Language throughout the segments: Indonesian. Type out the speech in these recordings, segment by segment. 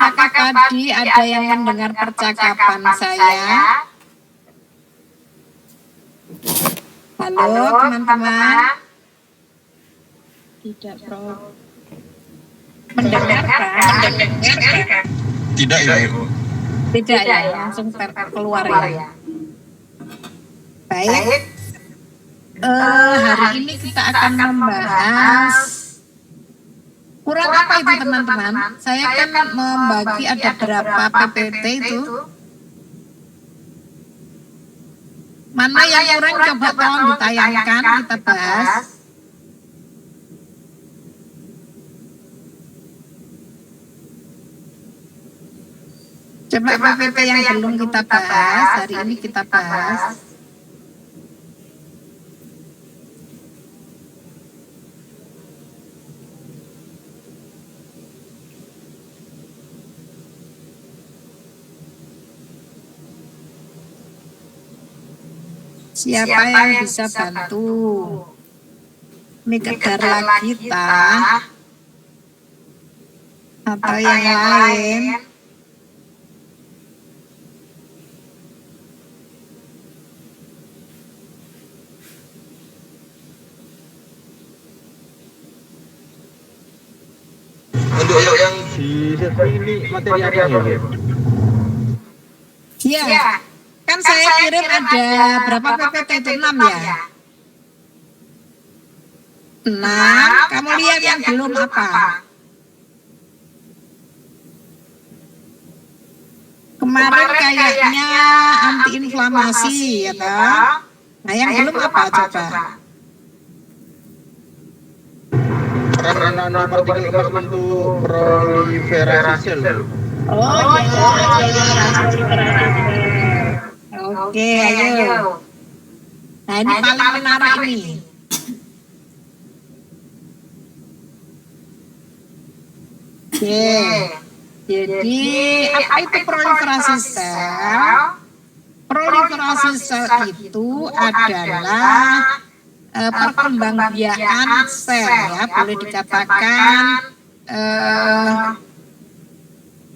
apakah tadi ada yang mendengar percakapan saya? Halo teman-teman. Tidak, Prof. Mendengarkan? Tidak ya, Ibu. Tidak ya, langsung keluar ya. Baik. Hari ini kita akan membahas kurang apa itu teman-teman? Saya kan membagi ada berapa PPT itu. Mana yang kurang coba tolong ditayangkan, kita bahas. Coba PPT yang belum kita bahas, hari ini kita bahas. Siapa yang bisa bantu? Ini kedar lagi atau yang lain? Untuk yang di ini materi apa ya? Iya. Kan saya kirim ada berapa PPT itu 6 ya? 6, kamu lihat yang belum apa? Kemarin kayaknya anti-inflamasi ya toh? Nah yang belum apa coba? Peran nanopartikel emas untuk proliferasi sel. Oh iya. Oke, ayo. Nah ini paling menarik ini. Oke. Jadi apa itu proliferasi sel? Proliferasi sel itu adalah perkembangbiakan sel ya, boleh dikatakan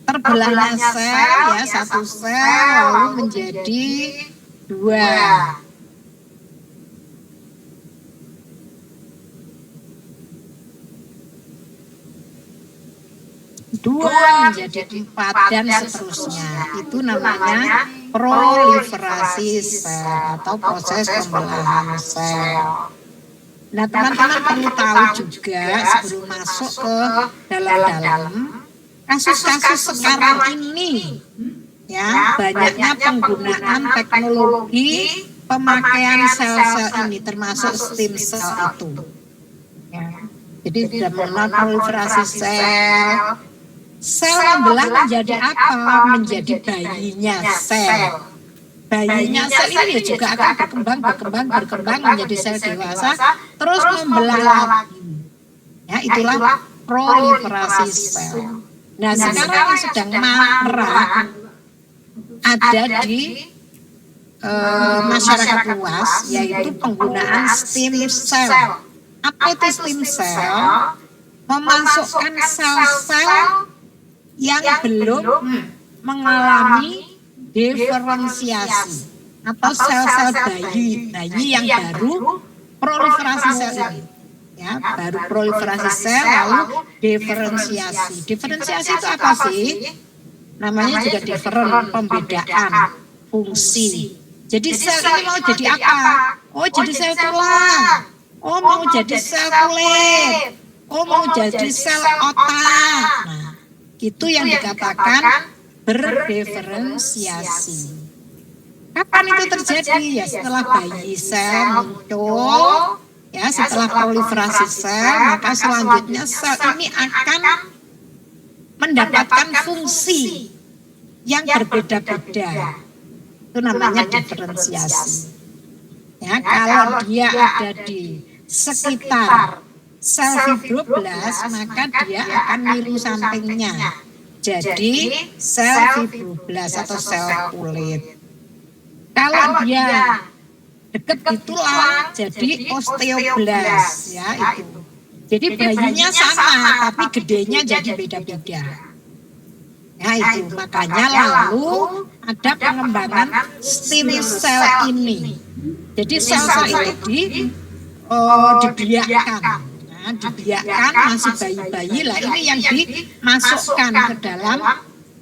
terbelahnya sel ya, satu sel lalu menjadi 2. Dua menjadi 4 dan seterusnya. Itu namanya proliferasi sel atau proses pembelahan sel. Nah teman-teman perlu tahu juga sebelum masuk ke dalam-dalam kasus-kasus sekarang ini ya, banyaknya penggunaan teknologi pemakaian sel-sel ini termasuk stem cell itu ya. Jadi sudah mengenal proliferasi sel membelah menjadi apa? Menjadi bayinya sel. Bayinya sel ini juga akan berkembang menjadi sel dewasa, terus membelah lagi. Ya, itulah proliferasi sel. Nah, sekarang yang sedang marak ada di masyarakat luas, yaitu penggunaan stem cell. Apa itu stem cell? Memasukkan sel-sel yang belum mengalami diferensiasi atau sel-sel bayi yang baru proliferasi sel ini. Ya, baru proliferasi sel lalu diferensiasi. Diferensiasi itu apa sih? Namanya juga different, pembedaan fungsi. Jadi sel ini mau jadi apa? Oh, jadi sel tulang. Oh, mau jadi sel kulit. Oh, mau jadi sel otak. Nah, itu yang dikatakan berdiferensiasi. Kapan itu terjadi? Ya setelah bayi sel muncul, ya setelah proliferasi sel, maka selanjutnya sel ini akan mendapatkan fungsi yang berbeda-beda. Itu namanya diferensiasi. Ya, kalau dia ada di sekitar sel fibroblas, maka dia akan niru sampingnya. Jadi sel fibroblas atau sel kulit. Kalau dia dekat di tulang, jadi osteoblas ya itu. Jadi bayinya sama, tapi gedenya jadi beda-beda. Ya itu makanya lalu ada pengembangan stem cell ini. Jadi sel-sel itu dibiakkan. Nah, dibiakkan masih bayi-bayi lah, ini yang dimasukkan ke dalam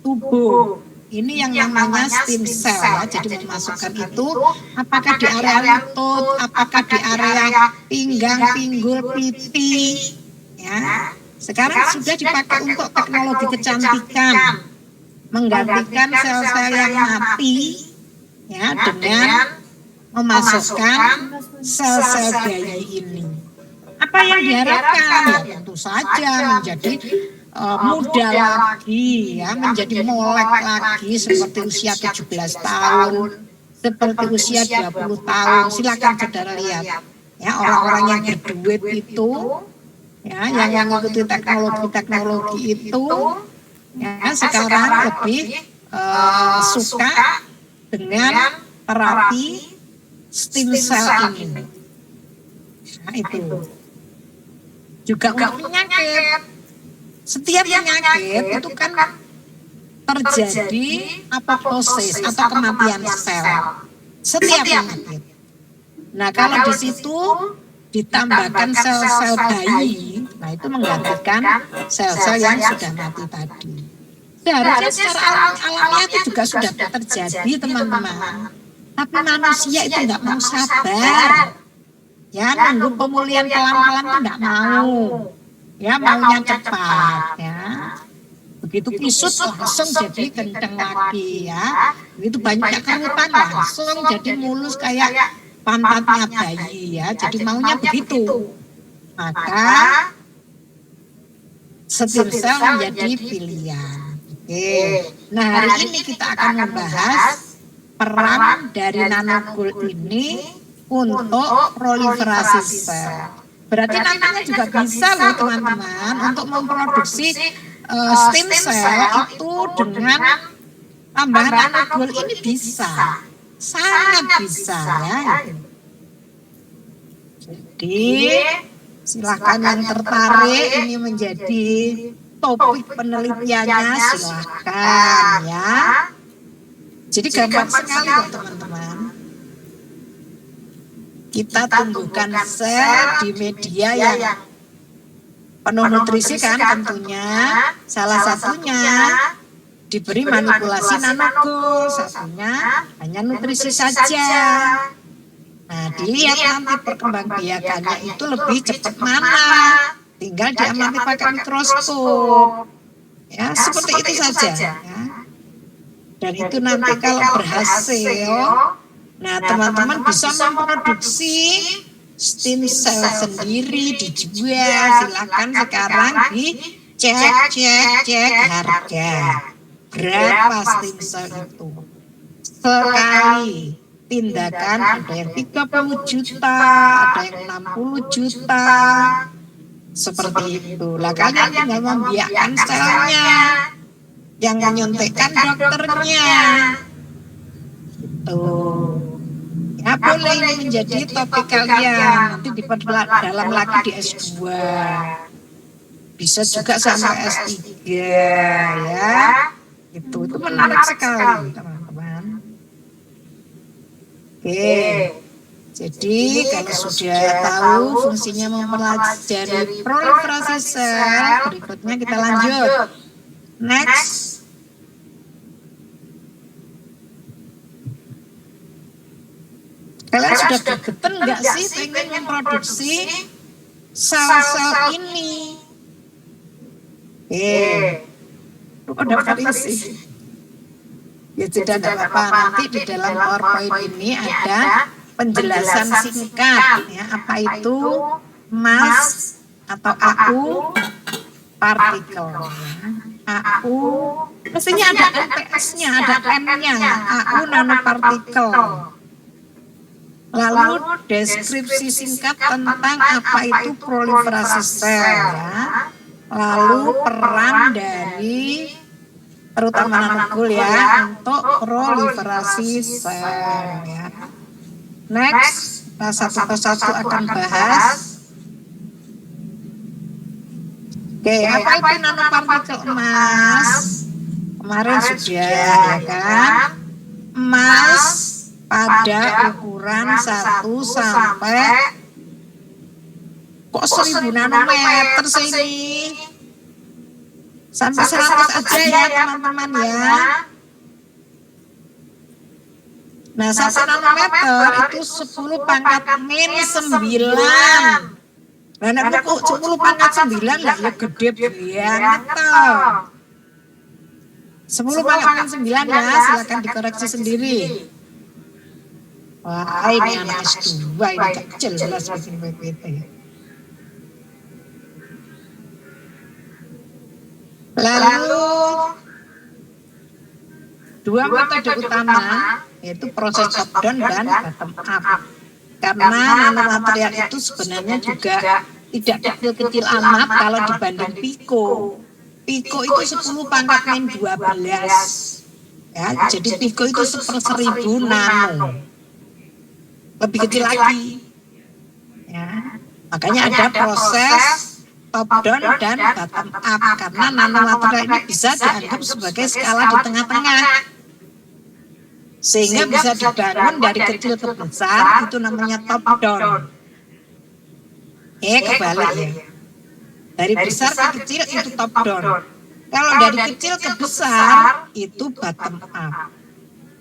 tubuh. Ini yang namanya stem cell ya. Jadi memasukkan itu apakah di area lutut, apakah di area pinggang, pinggul, pipi ya. Sekarang sudah dipakai untuk teknologi kecantikan, menggantikan sel-sel yang mati ya dengan memasukkan sel-sel bayi ini. Apa yang diharapkan? Ya tentu saja menjadi muda lagi ya, menjadi molek lagi seperti usia 17 tahun, seperti usia 20 tahun. Silakan saudara lihat ya, orang-orang yang berduit itu ya, yang mengikuti teknologi itu ya, sekarang lebih suka dengan terapi stem cell ini. Nah itu juga untuk penyakit. Setiap penyakit itu kan terjadi apoptosis atau kematian sel. Setiap penyakit. Nah kalau di situ ditambahkan sel-sel bayi, nah itu menggantikan sel-sel yang sudah mati tadi. Seharusnya secara alamiah itu juga sudah terjadi teman-teman. Tapi manusia itu nggak mau sabar. Ya nunggu pemulihan pelan-pelan itu nggak mau. Ya maunya cepat ya. Begitu kisut langsung jadi kenceng lagi ya. Begitu banyak kerutan langsung jadi mulus kayak pantatnya bayi ya. Jadi maunya begitu. Maka stem cell menjadi pilihan. Oke. Nah hari ini kita akan membahas peran dari nanogold ini untuk proliferasi sel. Berarti nantinya juga bisa loh teman-teman untuk memproduksi stem cell itu dengan tambahan nanogold ini bisa, sangat bisa ya. Jadi silakan yang tertarik ini menjadi topik penelitiannya silakan ya. Jadi gampang sekali kok teman-teman. Kita tumbuhkan sel di media yang penuh nutrisi kan tentunya. Salah satunya diberi manipulasi nanogold, satunya hanya nutrisi saja. Nah dilihat nanti perkembangbiakannya itu lebih cepat mana. Tinggal diamati pakai mikroskop. Ya seperti itu saja ya. Dan itu nanti kalau berhasil, nah teman-teman bisa memproduksi stem cell sendiri, dijual. Silakan sekarang dicek harga. Berapa stem cell itu? Sekali tindakan ada yang 30 juta, ada yang 60 juta. Seperti itu. Lah kalian tinggal membiakkan selnya, yang menyuntikkan dokternya. Tuh. Ya boleh ini menjadi topik kalian, nanti diperdalam lagi di S2. Bisa juga sampai S3 ya. Itu menarik sekali teman-teman. Oke. Jadi kalau sudah tahu fungsinya mempelajari proliferasi sel, berikutnya kita lanjut. Next. Kalian sudah gregetan nggak sih pengen memproduksi sel-sel ini? Kok daftar sih? Ya tidak apa-apa, nanti di dalam PowerPoint ini ada penjelasan singkat ya, apa itu mass atau AU partikel ya. AU mestinya ada NPS-nya, ada N-nya, AU nanopartikel. Lalu deskripsi singkat tentang apa itu proliferasi sel ya. Lalu peran dari terutama nanogold ya untuk proliferasi sel ya. Next, kita satu persatu akan bahas. Oke, apa itu nanopartikel emas? kemarin sudah ya kan. Emas pada ukuran 1 sampai kok 1000 nanometer sih ini. Sampai 100 aja ya teman-teman ya. Nah 1 nanometer itu 10 pangkat min 9. Nah nek kok 10 pangkat 9 lah ya gede banget toh. 10 pangkat min 9 ya, silakan dikoreksi sendiri. Wah ini anak S2 ini kecil jelas bikin PPT. Lalu dua metode utama yaitu proses top down dan bottom up. Karena nanomaterial itu sebenarnya juga tidak kecil-kecil amat kalau dibanding piko. Piko itu 10 pangkat min 12. Ya, jadi piko itu 1/1000 nano. Lebih kecil lagi. Ya. Makanya ada proses top down dan bottom up karena nanomaterial ini bisa dianggap sebagai skala di tengah-tengah. Sehingga bisa dibangun dari kecil ke besar, itu namanya top down. Kebalik ya. Dari besar ke kecil itu top down. Kalau dari kecil ke besar itu bottom up.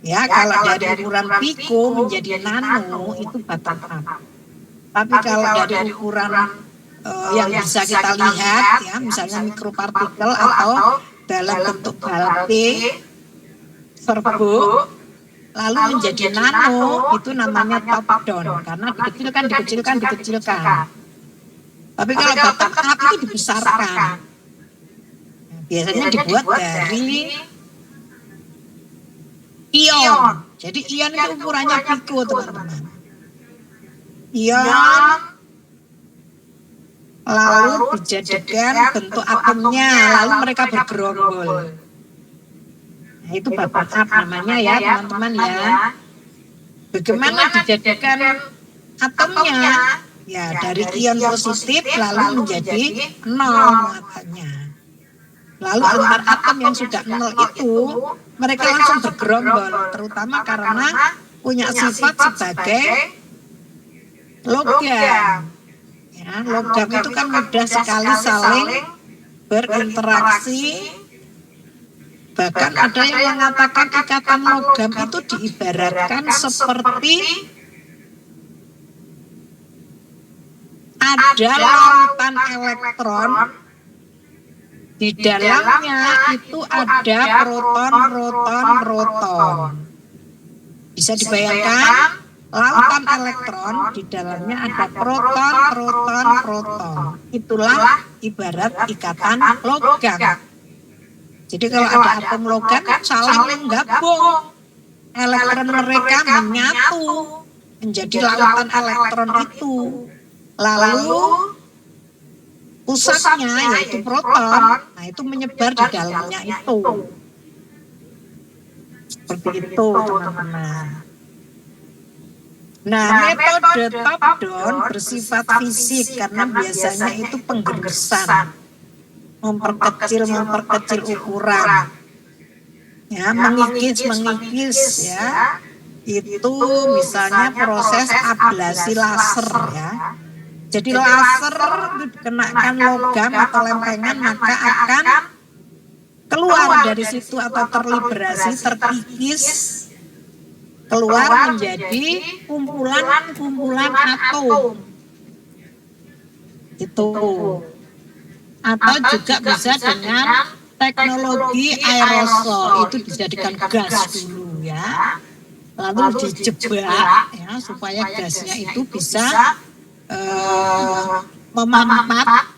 Ya, kalau dari ukuran piko menjadi nano itu bottom up. Tapi kalau dari ukuran yang bisa kita lihat ya, misalnya mikropartikel atau dalam bentuk balte, serbuk, lalu menjadi nano itu namanya top down karena dikecilkan. Tapi kalau bottom up itu dibesarkan. Biasanya dibuat dari ion. Jadi ion itu ukurannya piko teman-teman. Ion lalu dijadikan bentuk atomnya, lalu mereka bergerombol. Nah, itu bottom up namanya ya teman-teman ya. Bagaimana dijadikan atomnya? Ya dari ion positif lalu menjadi 0 muatannya. Lalu antar atom yang sudah 0 itu mereka langsung bergerombol, terutama karena punya sifat sebagai logam. Ya, logam itu kan mudah sekali saling berinteraksi. Bahkan ada yang mengatakan ikatan logam itu diibaratkan seperti ada lautan elektron, di dalamnya itu ada proton. Bisa dibayangkan lautan elektron, di dalamnya ada proton. Itulah ibarat ikatan logam. Jadi kalau ada atom logam saling menggabung, elektron mereka menyatu menjadi lautan elektron itu. Lalu pusatnya yaitu proton, nah itu menyebar di dalamnya itu. Seperti itu teman-teman. Nah metode top down bersifat fisik karena biasanya itu penggerisan. Memperkecil ukuran, ya mengikis ya, itu misalnya proses ablasi laser ya. Jadi laser dikenakan logam atau lempengan maka akan keluar dari situ atau terkikis keluar menjadi kumpulan atom itu. Atau juga bisa dengan teknologi aerosol, itu dijadikan gas dulu ya, lalu dijebak ya supaya gasnya itu bisa memampat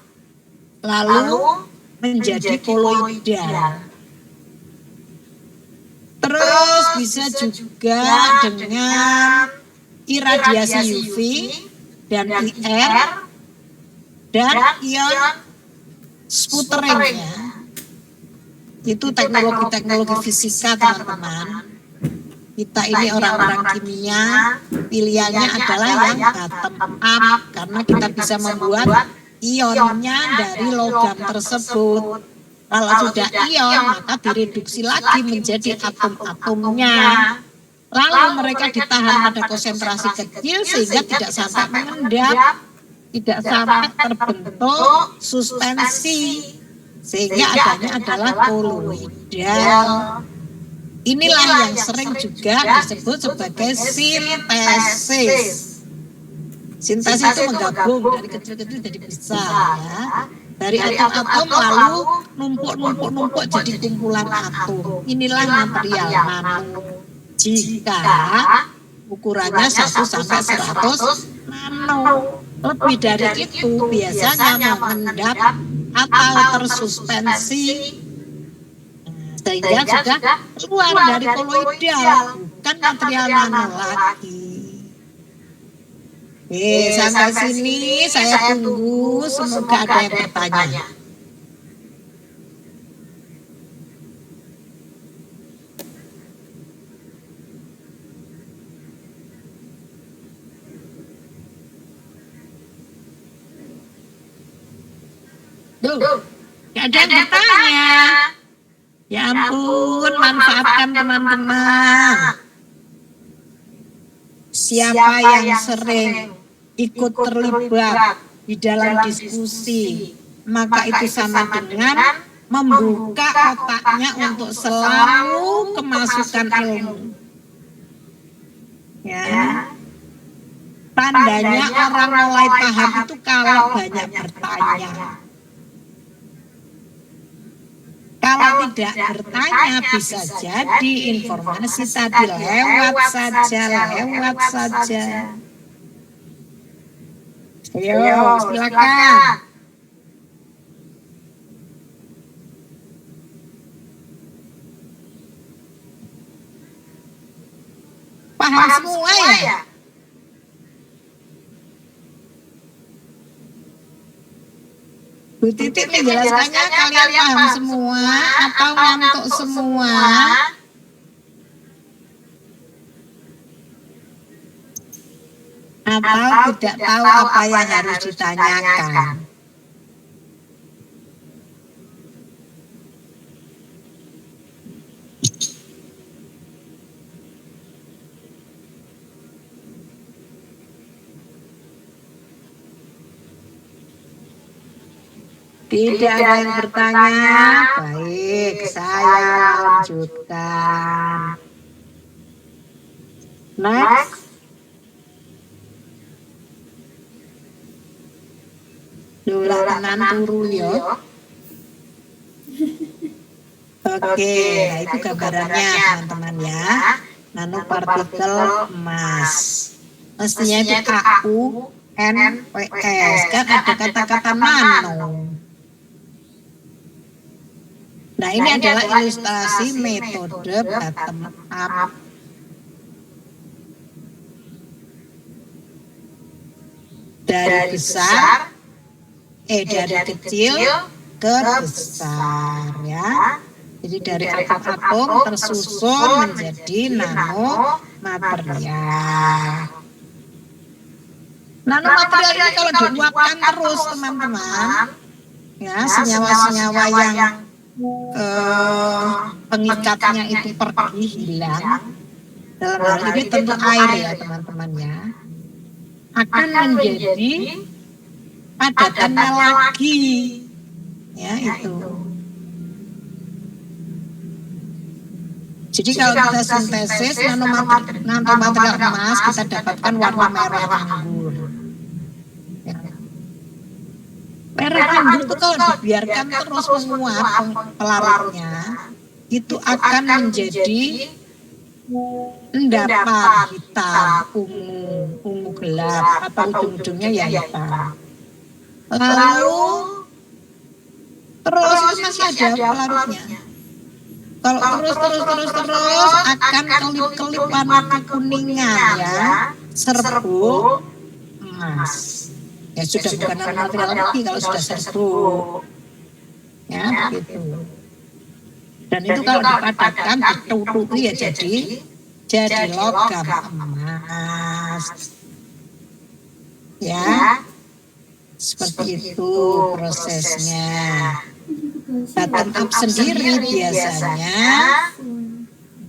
lalu menjadi koloidal. Terus bisa juga dengan iradiasi UV dan IR dan ion sputtering ya. Itu teknologi fisika teman-teman. Kita ini orang-orang kimia, pilihannya adalah yang bottom up karena kita bisa membuat ionnya dari logam tersebut. Kalau sudah ion, maka direduksi lagi menjadi atom-atomnya. Lalu mereka ditahan pada konsentrasi kecil sehingga tidak sampai mengendap, tidak sampai terbentuk suspensi, sehingga adanya adalah koloidal. Inilah yang sering juga disebut sebagai sintesis. Sintesis itu menggabung dari kecil-kecil jadi besar, ya. Dari atom-atom lalu numpuk jadi kumpulan atom. Inilah material nano. Jika ukurannya 1 sampai 100 nano. Lebih dari itu biasanya mengendap atau tersuspensi, sehingga sudah keluar dari koloidal, bukan material nano lagi. Sampai sini saya tunggu, semoga ada yang bertanya. Tuh, gak ada yang bertanya. Ya ampun, manfaatkan teman-teman. Siapa yang sering ikut terlibat di dalam diskusi, maka itu sama dengan membuka otaknya untuk selalu kemasukan ilmu. Ya. Tandanya orang mulai paham itu kalau banyak bertanya. Kalau tidak bertanya bisa jadi informasi tadi lewat saja. Ayo, silakan. Paham semua ya? Bu Titik menjelaskannya kalian paham semua atau ngantuk semua? Atau tidak tahu apa yang harus ditanyakan? Tidak ada yang bertanya. Baik, saya lanjutkan. Next. Dola tenan turu yo. Oke, nah itu gambarannya teman-teman ya. Nanopartikel emas. Mestinya itu KU NPS, kan ada kata-kata nano. Nah, ini adalah ilustrasi metode bottom up. Dari besar, dari kecil ke besar ya. Jadi dari atom-atom tersusun menjadi nanomaterial. Nanomaterial ini kalau diuapkan terus teman-teman, ya senyawa-senyawa yang pengikatnya itu pergi hilang, dalam hal ini tentu air ya teman-teman ya, akan menjadi padatannya lagi ya itu. Jadi kalau kita sintesis nanomaterial emas, kita dapatkan warna merah anggur. Merah anggur itu kalau dibiarkan terus menguap pelarutnya, itu akan menjadi endapan hitam, ungu gelap, atau ujung-ujungnya ya hitam. Lalu terus itu masih ada pelarutnya. Kalau terus akan kelip-kelip warna kekuningan ya, serbuk emas. Ya sudah bukan nanomaterial lagi kalau sudah serbuk. Ya begitu. Dan itu kalau dipadatkan ditutupi ya jadi logam emas. Ya. Seperti itu prosesnya. Bottom up sendiri biasanya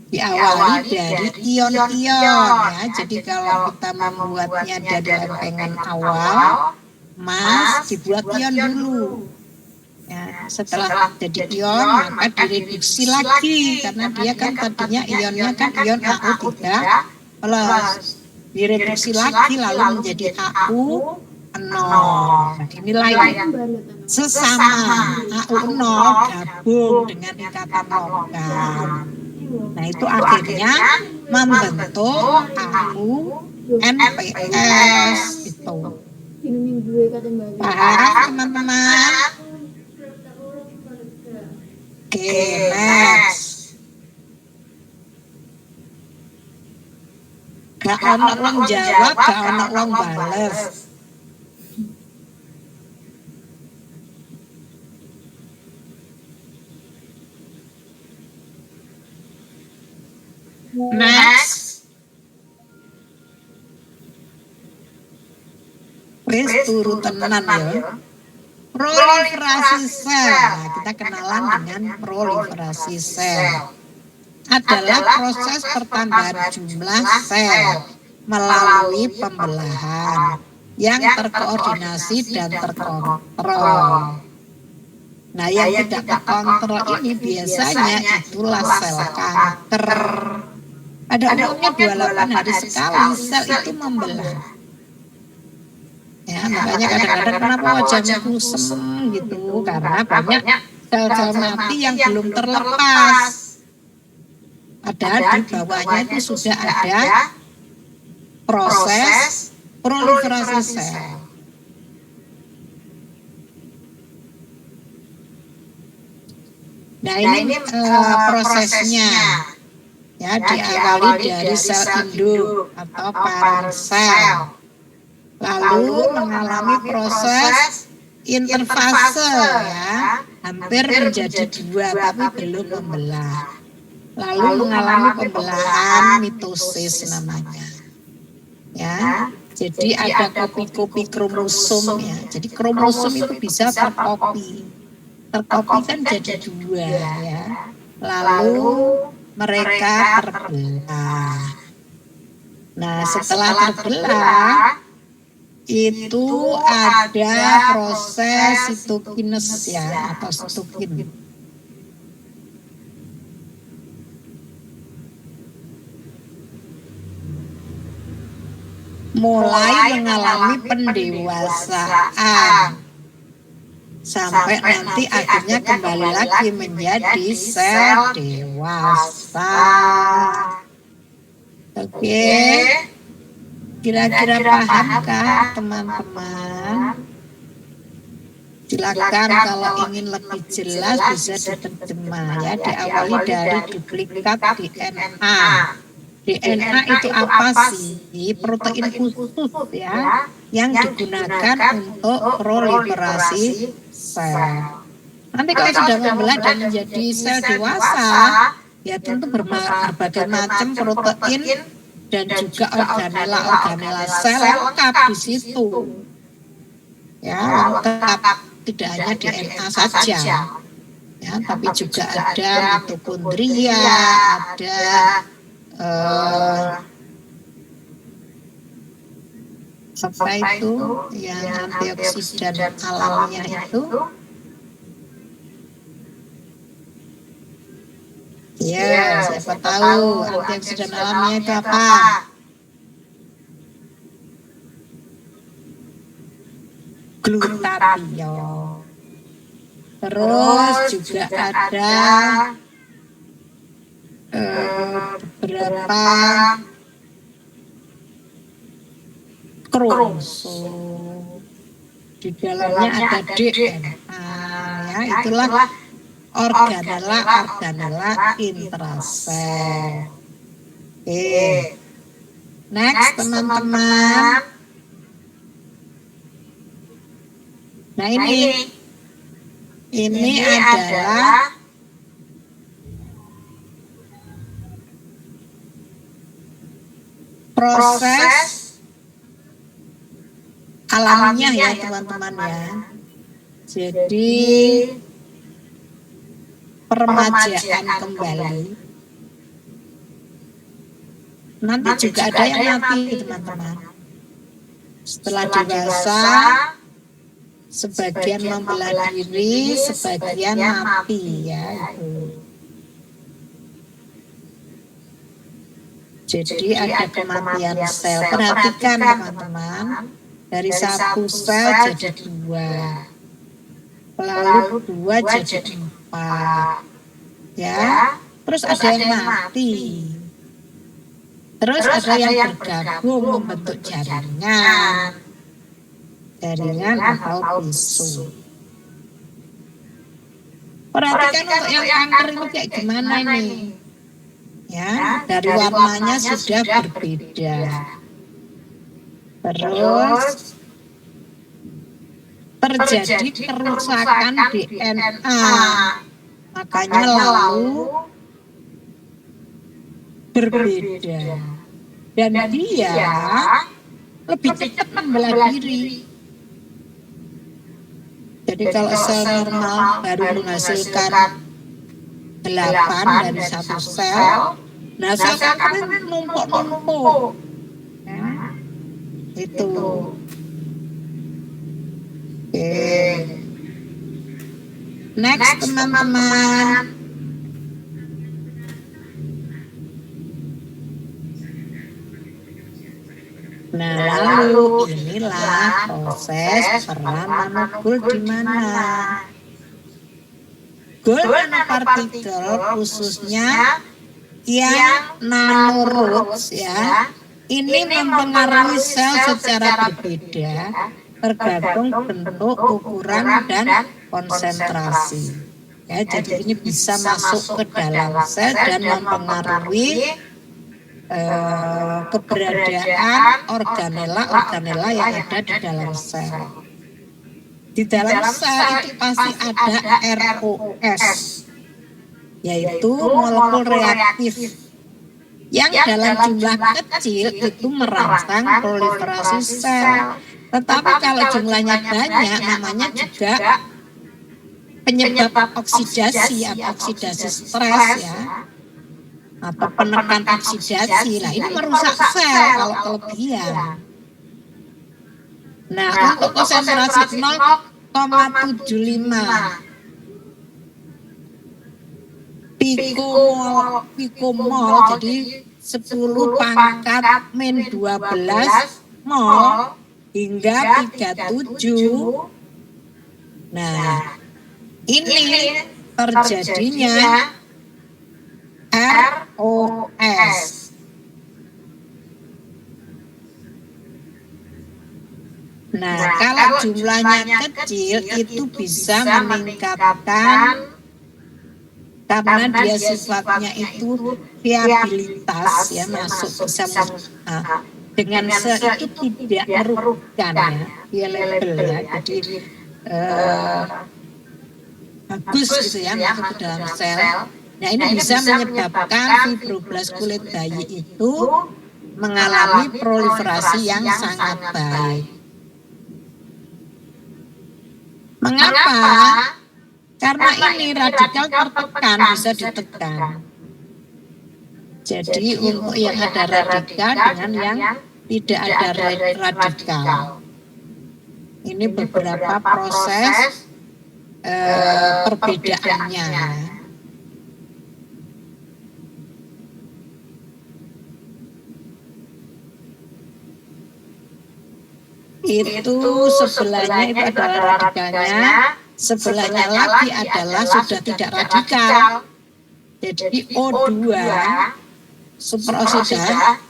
diawali dari ion-ion ya. Jadi kalau kita membuatnya dari lempengan awal, emas dibuat ion dulu. Ya, setelah jadi ion maka direduksi lagi karena dia kan tadinya ionnya kan ion AU3+, direduksi lagi lalu menjadi AU0. Nah, inilah yang sesama AU0 gabung dengan ikatan logam. Nah, itu akhirnya membentuk AU-NPS itu. Paham teman-teman? Oke, next. Gak ono wong jawab, gak ono wong bales. Next. Wis turu tenan ya. Proliferasi sel. Nah, kita kenalan dengan proliferasi sel. Adalah proses pertambahan jumlah sel melalui pembelahan yang terkoordinasi dan terkontrol. Nah, yang tidak terkontrol ini biasanya itulah sel kanker. Pada umumnya 28 hari sekali sel itu membelah. Ya, makanya kadang-kadang kenapa wajahnya kusem gitu, karena banyak sel-sel mati yang belum terlepas. Padahal di bawahnya itu sudah ada proses proliferasi sel. Nah, ini prosesnya ya, diawali dari sel induk atau parent sel, lalu mengalami proses interfase ya, hampir menjadi dua tapi belum membelah, lalu mengalami pembelahan mitosis namanya ya. Jadi ada kopi-kopi kromosom ya, jadi kromosom itu bisa terkopi kan jadi dua ya, lalu mereka terbelah. Nah, setelah terbelah itu ada proses sitokines ya, atau sitokin. Mulai mengalami pendewasaan sampai nanti akhirnya kembali lagi menjadi sel dewasa. Oke, kira-kira pahamkah teman-teman? Silakan kalau ingin lebih jelas bisa diterjemah ya. Diawali dari duplikat DNA. DNA itu apa sih? Protein khusus ya yang digunakan untuk proliferasi sel. Nanti kalau sudah membelah dan menjadi sel dewasa, ya tentu berbagai macam protein dan juga organela sel lengkap di situ. Ya, lengkap, tidak hanya DNA saja. Ya, tapi juga ada mitokondria, ada apa itu yang antioksidan alamiah itu ya, siapa tahu antioksidan alamiah itu apa? Glutation. Terus juga ada beberapa kromosom, di dalamnya ada DNA ya, itulah organela intrasel. Oke, next teman-teman. Nah, ini adalah proses alamiah ya teman-teman ya. Jadi peremajaan kembali. Nanti juga ada yang mati teman-teman. Setelah dewasa, sebagian membelah diri, sebagian mati ya itu. Jadi ada kematian sel. Perhatikan teman-teman, dari satu sel jadi 2, lalu 2 jadi 4, ya. Terus ada yang mati, terus ada yang bergabung membentuk jaringan atau tisu. Perhatikan untuk yang kanker ini kayak gimana ini? Ya, dari warnanya sudah berbeda. Terus terjadi kerusakan DNA, makanya lalu berbeda. Dan dia lebih cepat membelah diri. Jadi kalau sel normal baru menghasilkan 8 dari satu sel, nah sel kanker ini numpuk-numpuk. Ya, itu. Oke. Next teman-teman. Nah, lalu inilah proses peran nanogul di mana gold nanopartikel khususnya yang nanoroots ya, ini mempengaruhi sel secara berbeda tergantung bentuk, ukuran, dan konsentrasi. Ya, jadi ini bisa masuk ke dalam sel dan mempengaruhi keberadaan organela yang ada di dalam sel. Di dalam sel itu pasti ada ROS, yaitu molekul reaktif yang dalam jumlah kecil itu merangsang proliferasi sel. Tetapi kalau jumlahnya banyak, namanya juga penyebab oksidasi atau oksidasi stres ya, atau penekan oksidasi. Nah, ini merusak sel kalau kelebihan. Nah, untuk konsentrasi 0,75 pikomol, jadi 10 pangkat min 12 mol hingga 37. Nah, ini terjadinya ROS. Nah, kalau jumlahnya kecil itu bisa meningkatkan, karena dia sifatnya itu viabilitas ya, masuk bisa dengan sel itu tidak merugikan ya, viable ya, jadi bagus gitu ya masuk ke dalam sel. Nah, ini bisa menyebabkan fibroblast kulit bayi itu mengalami proliferasi yang sangat baik. Mengapa? Karena ini radikal tertekan, bisa ditekan. Jadi untuk yang ada radikal dengan yang tidak ada radikal, ini beberapa proses perbedaannya. Itu sebelahnya itu adalah radikalnya, sebelahnya lagi adalah sudah tidak radikal. Jadi O2 superoksida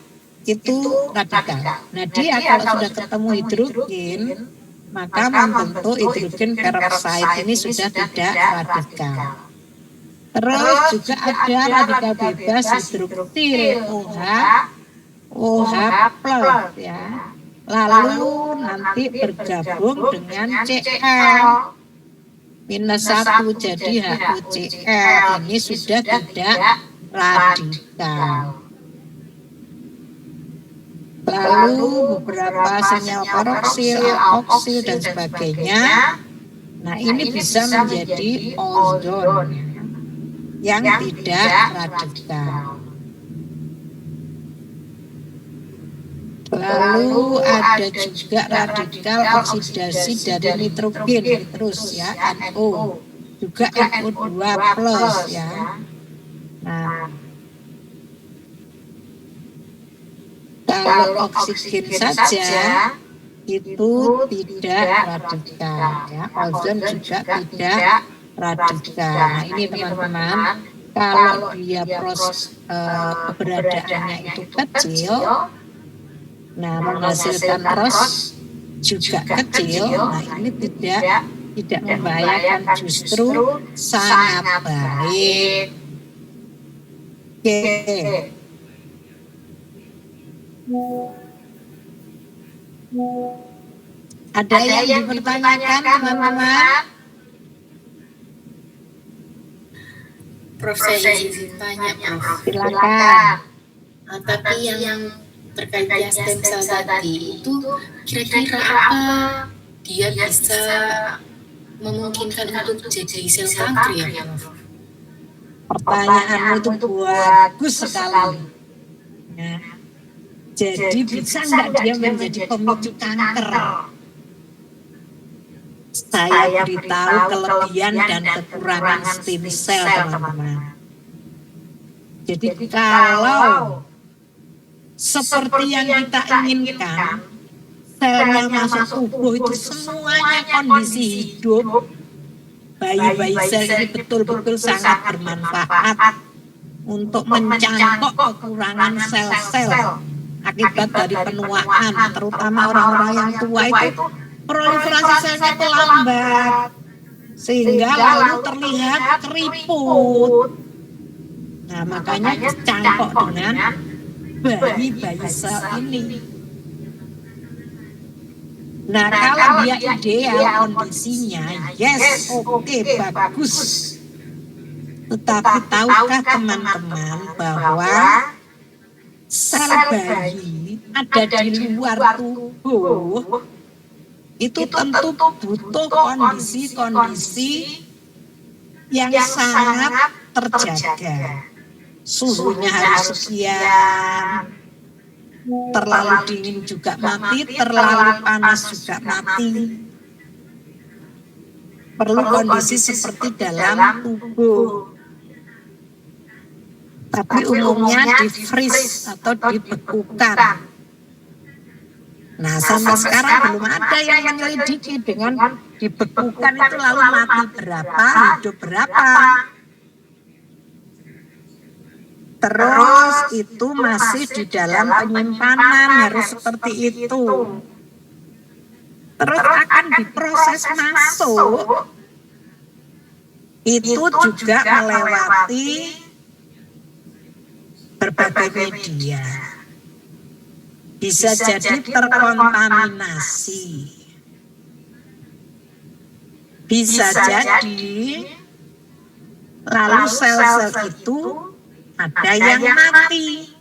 itu radikal. Nah, dia kalau sudah ketemu hidrogen, maka membentuk hidrogen peroksida, ini sudah tidak radikal. Terus juga ada radikal bebas hidroksil OH plus ya. Lalu nanti bergabung dengan Cl -1 jadi HuCl, ini sudah tidak radikal. lalu beberapa senyawa peroksil, aloksil dan sebagainya. Nah, ini bisa menjadi ozon yang tidak radikal. Lalu ada juga radikal oksidasi dari nitrogen, terus ya, NO, juga NO2 plus ya. Nah, kalau oksigen saja itu tidak radikal ya, ozon juga tidak radikal. Nah, ini teman-teman, kalau dia keberadaannya itu kecil, nah menghasilkan ROS juga kecil, nah ini tidak membahayakan, justru sangat baik. Oke. Ada yang dipertanyakan teman-teman? Prof, saya izin tanya, Prof. Silakan. Tapi yang terkait stem cell tadi itu kira-kira apa dia bisa memungkinkan untuk jadi sel kanker ya, Prof? Pertanyaanmu itu bagus sekali. Ya. Jadi bisa nggak dia menjadi pemicu kanker? Saya beritahu kelebihan dan kekurangan stem cell, teman-teman. Jadi kalau seperti yang kita inginkan, selnya masuk tubuh itu semuanya kondisi hidup, bayi-bayi sel ini betul-betul sangat bermanfaat untuk mencangkok kekurangan sel-sel akibat dari penuaan, terutama orang-orang yang tua itu proliferasi selnya itu lambat, sehingga lalu terlihat keriput. Nah, makanya dicangkok dengan bayi-bayi sel ini. Nah, kalau dia ideal kondisinya, yes, oke, bagus. Tetapi tahukah teman-teman bahwa sel bayi ada di luar tubuh itu tentu butuh kondisi-kondisi yang sangat terjaga. Suhunya harus sekian, terlalu dingin juga mati, terlalu panas juga mati. Perlu kondisi seperti dalam tubuh. Tapi umumnya di freeze atau dibekukan. Nah, sampai sekarang belum ada yang menyelidiki dengan dibekukan itu lalu mati berapa, hidup berapa. Terus itu masih di dalam penyimpanan, harus seperti itu. Terus akan diproses masuk, itu juga melewati berbagai media. Bisa jadi terkontaminasi. Bisa jadi lalu sel-sel itu ada yang mati.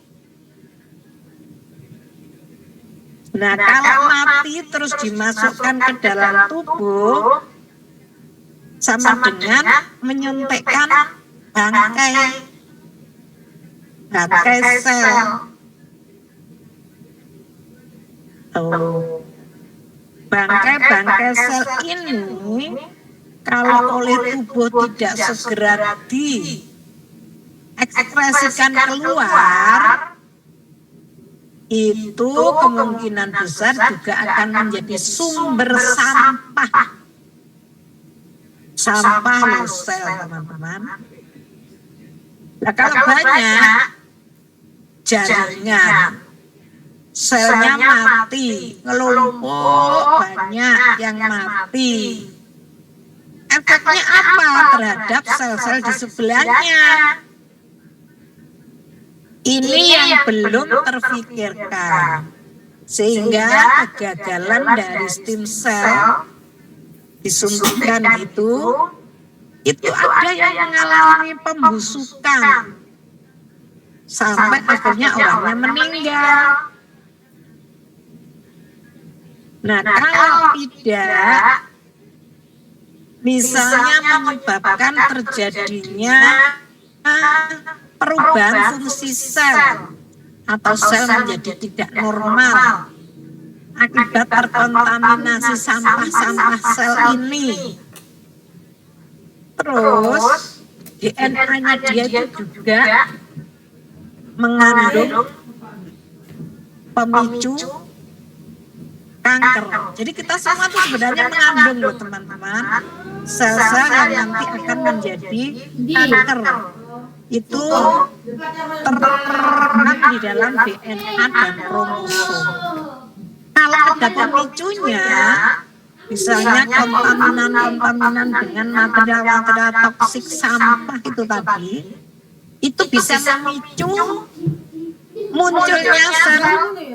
Nah, kalau mati terus dimasukkan ke dalam tubuh, sama dengan menyuntikkan bangkai sel. Bangkai sel ini kalau oleh tubuh tidak segera diekspresikan keluar, itu kemungkinan besar juga akan menjadi sumber sampah sel, teman-teman. Nah, kalau banyak jaringan, selnya mati, ngelumpuk, banyak yang mati. Efeknya apa terhadap sel-sel di sebelahnya? Ini yang belum terfikirkan, sehingga kegagalan dari stem cell disuntikan itu ada yang mengalami pembusukan sampai akhirnya orangnya meninggal. Nah, kalau tidak, misalnya menyebabkan terjadinya perubahan fungsi sel atau sel menjadi tidak normal akibat terkontaminasi sampah-sampah sel ini. Terus DNA-nya dia itu juga mengandung pemicu kanker. Jadi kita semua itu sebenarnya mengandung loh teman-teman sel-sel yang nanti akan menjadi kanker. Itu terkandung di dalam DNA dan kromosom. Kalau ada pemicunya, misalnya kontaminan dengan material-material toksik sampah itu tadi, itu bisa memicu munculnya sel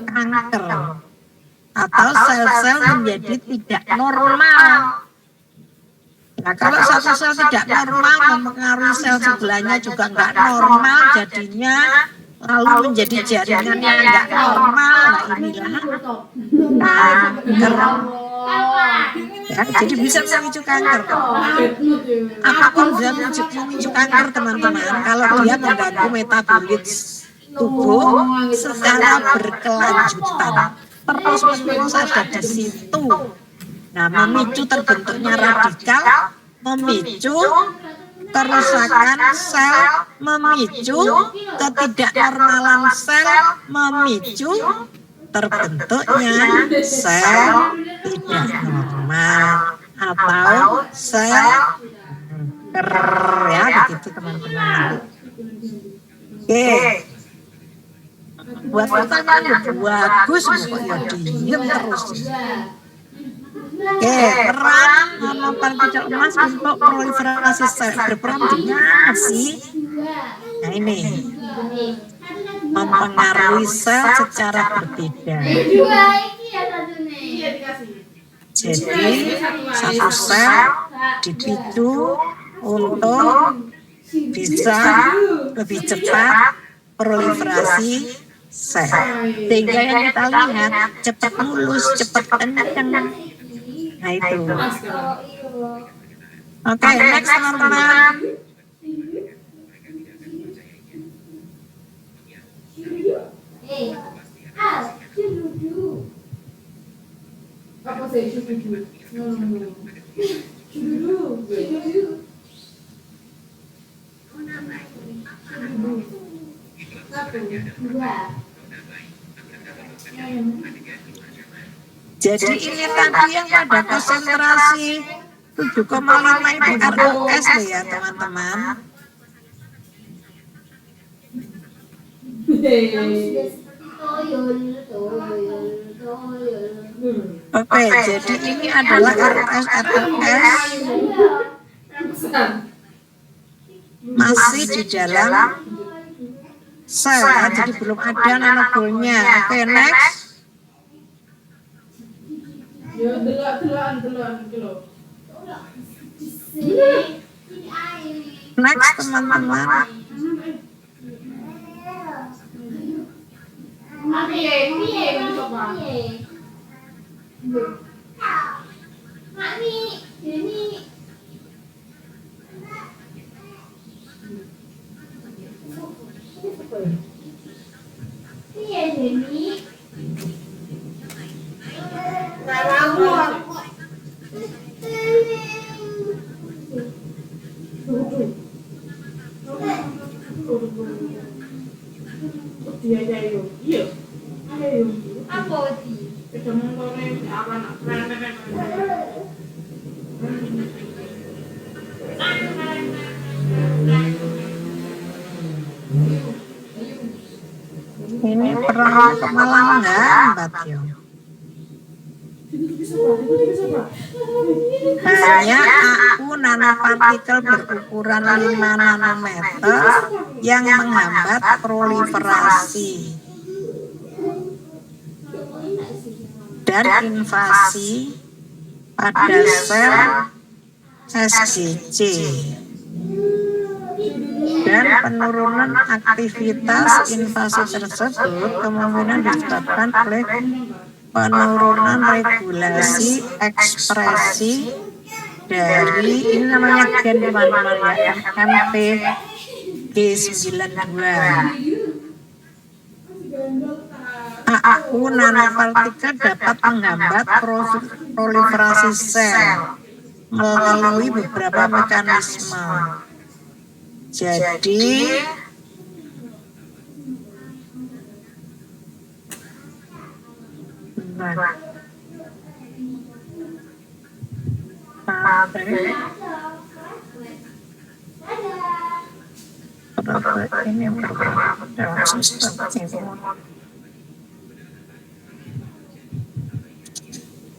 kanker atau sel-sel menjadi tidak normal. Nah, kalau satu sel tidak normal mempengaruhi sel sebelahnya juga nggak normal, jadinya lalu menjadi jaringan yang nggak normal. Nah, inilah kanker. Ya, jadi bisa memicu kanker. Apapun bisa memicu kanker teman-teman. Kalau dia mengganggu metabolit tubuh secara berkelanjutan, terus ada di situ. Nah, memicu terbentuknya radikal, memicu kerusakan sel, memicu ketidaknormalan sel, memicu terbentuknya sel tidak normal atau sel kanker, ya begitu teman-teman. Oke, buat pertanyaan bagus kok ya diem terus. Oke, peran paling tidak emas untuk proliferasi sel berperan di mana sih? Nah ini mempengaruhi sel secara berbeda. Jadi satu sel dipicu untuk bisa lebih cepat proliferasi sel, sehingga yang kita lihat cepat mulus, cepat kencang. Nah itu. Oke, next teman-teman. Apa sih cucu? Jadi ini tadi yang pada konsentrasi 7,5 itu ROS loh ya teman-teman. Oke, jadi ini adalah ROS masih di dalam sel ya, jadi belum ada nanogolnya. Oke, next. Next teman-teman. Ini perang kemalang lambat ya. Hanya aku nanopartikel berukuran 5 nanometer yang menghambat proliferasi dan invasi pada sel SGC dan penurunan aktivitas invasi tersebut kemungkinan disebabkan oleh penurunan regulasi ekspresi dari ini namanya gen teman-teman ya, MMP G92. AAU nanopartikel dapat menghambat proliferasi sel melalui beberapa mekanisme. Jadi ini dalam sistem imun.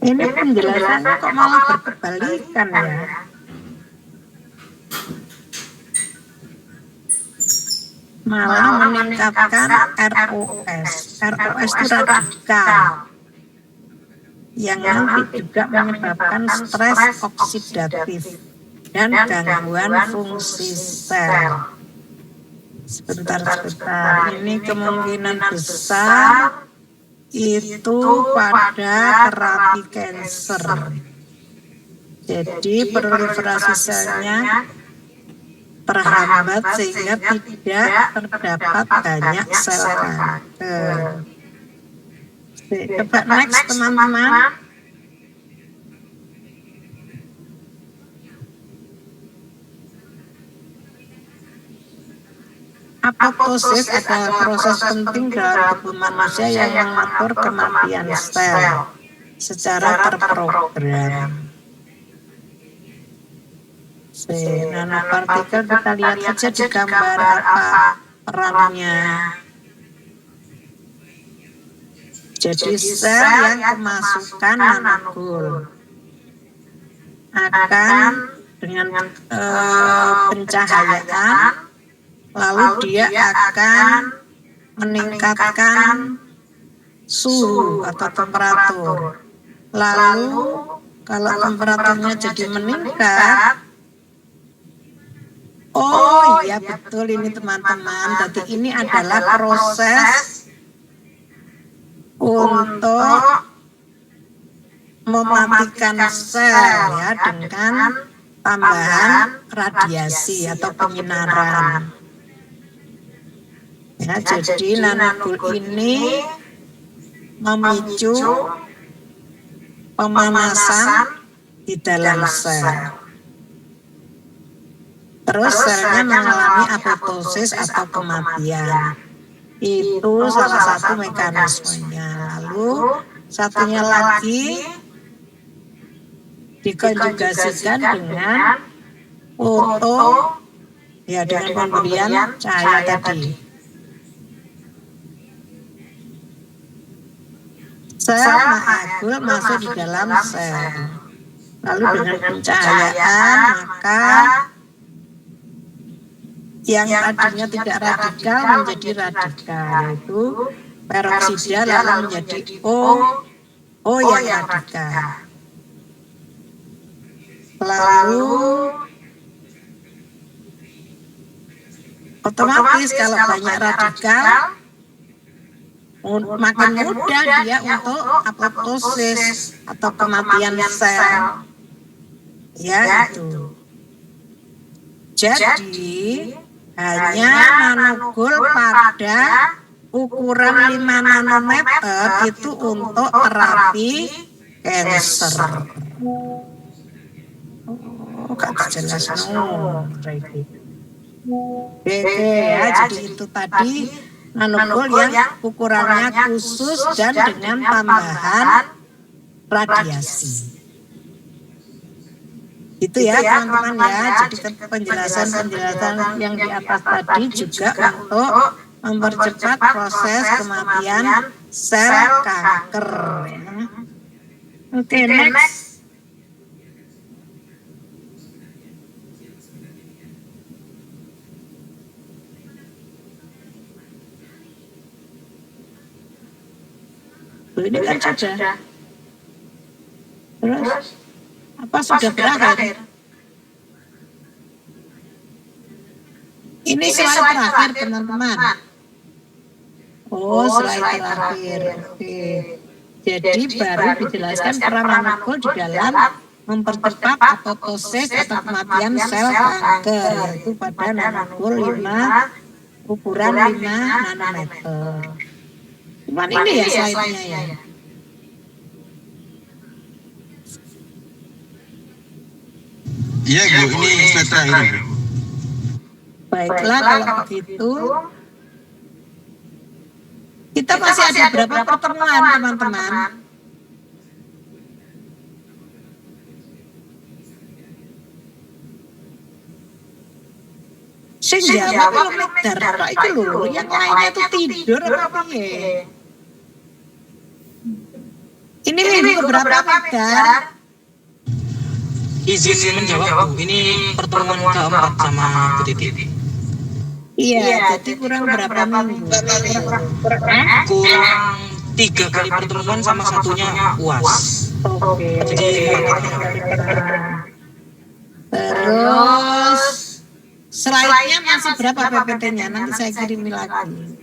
Ini penjelasannya kok malah berkebalikan ya. Malah meningkatkan ROS. ROS itu radikal yang nanti juga menyebabkan stres oksidatif dan gangguan fungsi sel. Sebentar, ini kemungkinan besar itu pada terapi kanker. Jadi proliferasi selnya terhambat sehingga tidak terdapat banyak sel kanker. Coba next teman-teman. Apoptosis adalah proses penting dalam tubuh manusia yang mengatur kematian sel secara terprogram. Nanopartikel kita lihat saja di gambar apa perannya. Jadi sel yang kemasukan nanogol akan dengan pencahayaan, lalu dia akan meningkatkan suhu atau temperatur. Lalu kalau temperaturnya jadi meningkat, oh iya betul ini teman-teman, jadi ini adalah proses untuk mematikan sel ya dengan tambahan radiasi atau penyinaran. Ya, jadi nanogol ini memicu pemanasan di dalam sel. Terus selnya mengalami apoptosis atau kematian. Itu salah satu mekanismenya. Lalu satunya lagi dikonjugasikan dengan foto ya dengan pemberian cahaya tadi. Sel magel masuk di dalam sel. Lalu dengan pencahayaan maka yang tadinya tidak radikal menjadi radikal, yaitu peroksida lalu menjadi O yang radikal. Lalu otomatis kalau banyak radikal makin mudah dia untuk apoptosis atau kematian sel. Ya itu. Jadi hanya nanogol pada ukuran 5 nanometer itu untuk terapi kanker. Oh, gak jelas Oke ya, jadi itu tadi nanogol yang ukurannya khusus dan dengan tambahan radiasi. Itu ya teman-teman ya, jadi penjelasan-penjelasan yang di atas tadi juga untuk mempercepat proses kematian sel kanker. Oke, next. Ini kan saja. Terus apa sudah berakhir? Ini slide terakhir teman-teman. Oh, slide terakhir. Oke. Jadi baru dijelaskan peran nanokul di dalam mempercepat apoptosis atau kematian sel kanker, yaitu pada nanokul 5 ukuran 5 nanometer. Cuman ini ya slide-nya ya. Iya Bu, ini slide terakhir Bu. Baiklah kalau begitu, kita masih ada beberapa pertemuan teman-teman. Sing jawab kalau medar tok iki lho, yang lainnya tuh tidur apa piye? Ini minggu berapa medar? Izin menjawab Bu, ini pertemuan keempat sama Bu Titi. Iya, jadi kurang berapa minggu? Kurang 3 kali pertemuan sama satunya UAS. Oke. Jadi Terus slide-nya masih berapa PPT-nya? Nanti saya kirimi lagi.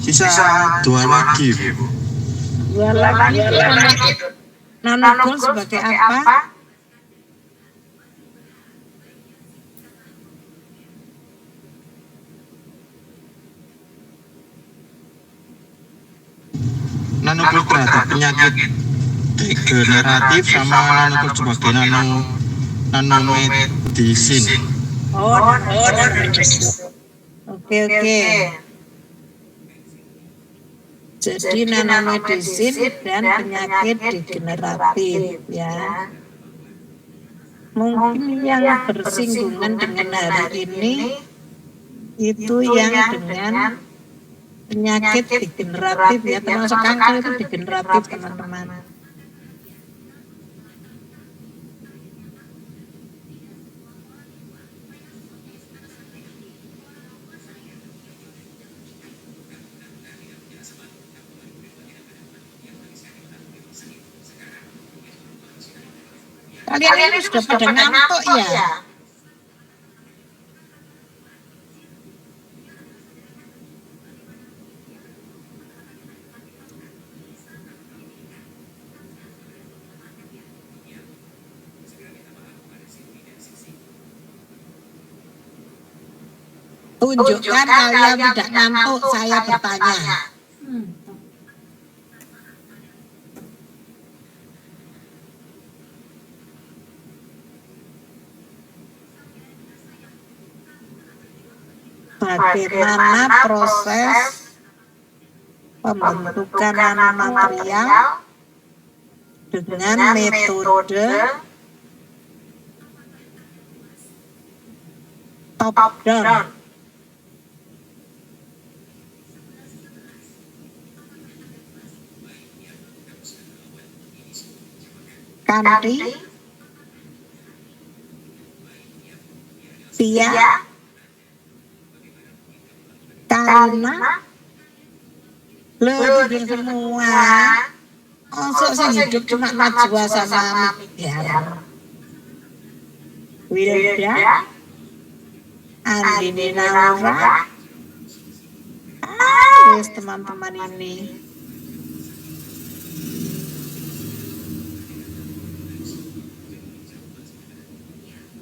Sisa 2 lagi Bu. Dua lagi nanokul sebagai apa? Nanokul terhadap penyakit degeneratif sama nanokul sebagai nanomedicine. Oke. Jadi nanomedicine dan penyakit degeneratif ya. Mungkin yang bersinggungan dengan hari ini itu yang dengan penyakit degeneratif ya, termasuk kanker itu degeneratif teman-teman. Kalian ini sudah pada ngantuk ya? Tunjukkan kalian tidak ngantuk, saya bertanya. Bagaimana proses pembentukan nanomaterial dengan metode top down. Kanti, Tia, Karina, lo tidur semua. Masuk saya hidup cuma Najwa sama Mutiara. Wilda, Andini Naura. Wes teman-teman ini.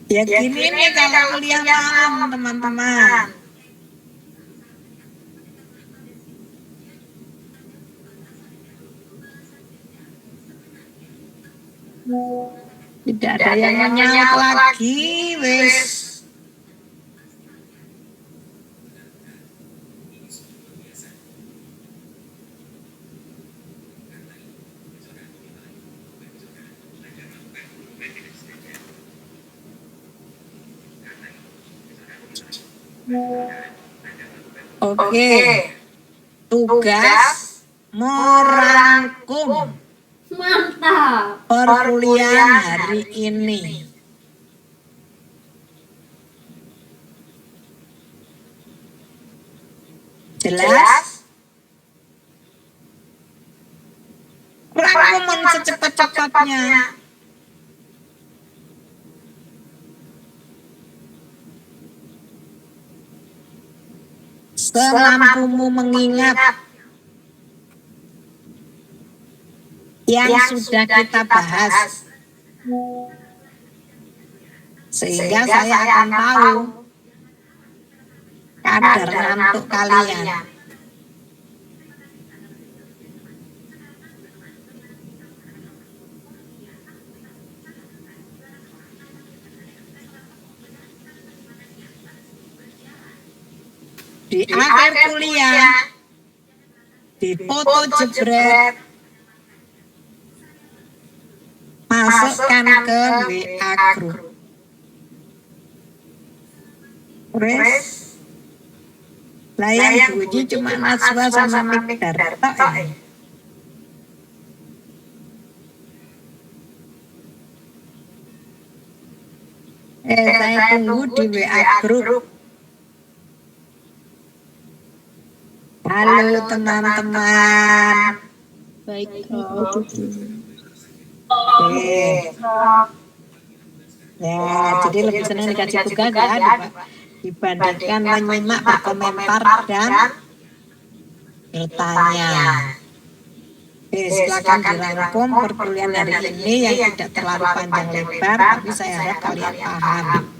Ya gini nih kalau kuliah malam teman-teman. Tidak ada yang menyaut lagi, wes. Oke, tugas merangkum Mantap. perkuliahan hari ini. Jelas? Rangkuman secepat-cepatnya. Semampumu mengingat yang sudah kita bahas, sehingga saya akan tahu kadar ngantuk kalian. Di akhir kuliah, di foto jebret, masukkan ke WA group. Terus, lah yang bunyi cuma Najwa sama Mikdar tok ya. Saya tunggu di WA group. Halo teman-teman. Baik, Oke. Ya, jadi lebih senang dikasih tugas ya dibandingkan menyimak, berkomentar dan bertanya. Oke, silakan dirangkum perkuliahan hari ini yang tidak terlalu panjang lebar, tapi saya harap kalian paham.